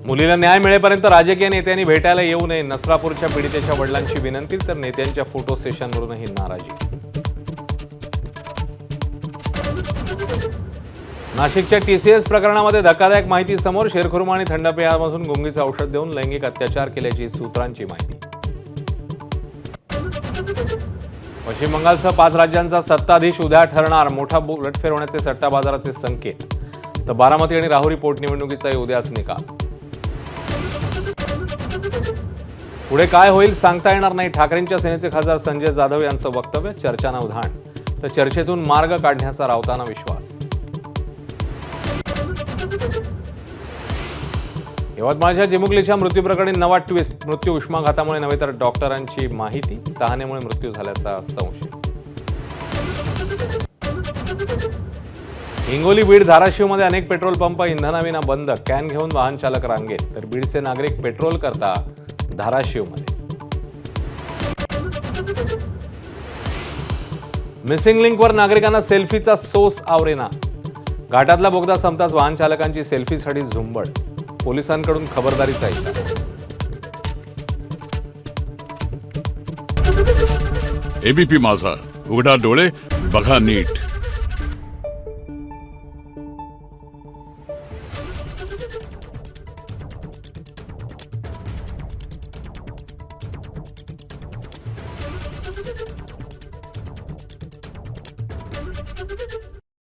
मुलीला न्याय मिळेपर्यंत राजकीय नेत्यांनी भेटायला येऊ नये, नसरापूरच्या पीडितेच्या वडिलांची विनंती, तर नेत्यांच्या फोटो सेशनवरूनही नाराजी. नाशिकच्या TCS प्रकरणामध्ये धक्कादायक माहिती समोर. शेरखुर्मा आणि थंड पेयामधून गुंगीचं औषध देऊन लैंगिक अत्याचार केल्याची सूत्रांची माहिती. पश्चिम बंगालसह 5 राज्यांचा सत्ताधीश उद्या ठरणार. मोठा उलटफेर होण्याचे सट्टा बाजाराचे संकेत. तर बारामती आणि राहुरी पोटनिवडणुकीचाही उद्याच निकाल. पुढे काय होईल सांगता येणार नाही. ठाकरेंच्या सेनेचे खासदार संजय जाधव यांचं वक्तव्य. चर्चांना उधाण, तर चर्चेतून मार्ग काढण्याचा राऊतांना विश्वास. यवतमाळच्या चिमुकलीच्या मृत्यूप्रकरणी नवा ट्विस्ट. मृत्यू उष्माघातामुळे नव्हे तर डॉक्टरांची माहिती. तहानेमुळे मृत्यू झाल्याचा संशय. हिंगोली, बीड, धाराशिवमध्ये अनेक पेट्रोल पंप इंधनाविना बंद. कॅन घेऊन वाहन चालक रांगेत. तर बीडचे नागरिक पेट्रोल करता धाराशिवमध्ये. मिसिंग लिंकवर नागरिकांना सेल्फीचा सोस आवरेना. घाटातला बोगदा संपताच वाहन चालकांची सेल्फीसाठी झुंबड. पोलिसांकडून खबरदारीचा इशारा. एबीपी माझा, उघडा डोळे बघा नीट.